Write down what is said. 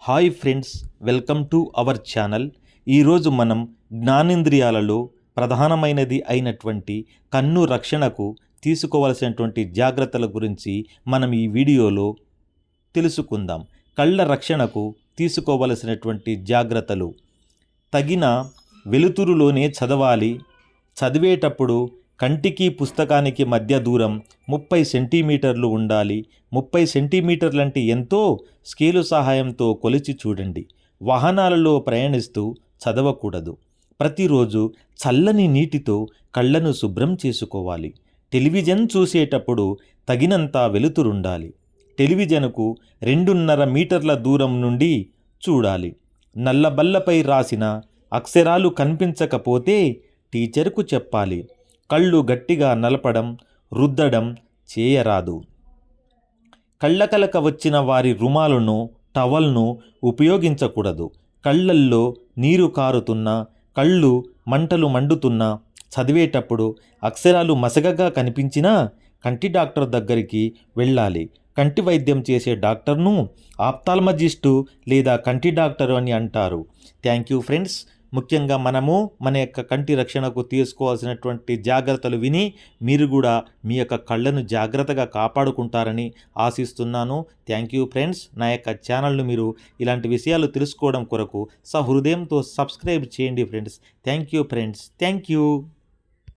Hi friends, welcome to our channel. ఈరోజు మనం జ్ఞానేంద్రియాలలో ప్రధానమైనది అయినటువంటి కన్ను రక్షణకు తీసుకోవలసినటువంటి జాగ్రత్తల గురించి మనం ఈ వీడియోలో తెలుసుకుందాం. కళ్ళ రక్షణకు తీసుకోవలసినటువంటి జాగ్రత్తలు: తగిన వెలుతురులోనే చదవాలి. చదివేటప్పుడు కంటికి పుస్తకానికి మధ్య దూరం 30 సెంటీమీటర్లు ఉండాలి. 30 సెంటీమీటర్లంటే ఎంతో స్కేలు సహాయంతో కొలిచి చూడండి. వాహనాలలో ప్రయాణిస్తూ చదవకూడదు. ప్రతిరోజు చల్లని నీటితో కళ్ళను శుభ్రం చేసుకోవాలి. టెలివిజన్ చూసేటప్పుడు తగినంత వెలుతురుండాలి. టెలివిజన్కు 2.5 మీటర్ల దూరం నుండి చూడాలి. నల్లబల్లపై రాసిన అక్షరాలు కనిపించకపోతే టీచర్కు చెప్పాలి. కళ్ళు గట్టిగా నలపడం, రుద్దడం చేయరాదు. కళ్ళకలక వచ్చిన వారి రుమాలును, టవల్ను ఉపయోగించకూడదు. కళ్ళల్లో నీరు కారుతున్నా, కళ్ళు మంటలు మండుతున్నా, చదివేటప్పుడు అక్షరాలు మసకగా కనిపించినా కంటి డాక్టర్ దగ్గరికి వెళ్ళాలి. కంటి వైద్యం చేసే డాక్టర్ను ఆప్థాల్మజిస్టు లేదా కంటి డాక్టరు అని అంటారు. Thank you friends. ముఖ్యంగా మనము మన యొక్క కంటి రక్షణకు తీసుకోవాల్సినటువంటి జాగ్రత్తలు విని మీరు కూడా మీ యొక్క కళ్ళను జాగ్రత్తగా కాపాడుకుంటారని ఆశిస్తున్నాను. Thank you friends. నా యొక్క ఛానల్ను మీరు ఇలాంటి విషయాలు తెలుసుకోవడం కొరకు సహృదయంతో సబ్స్క్రైబ్ చేయండి friends. Thank you friends. Thank you.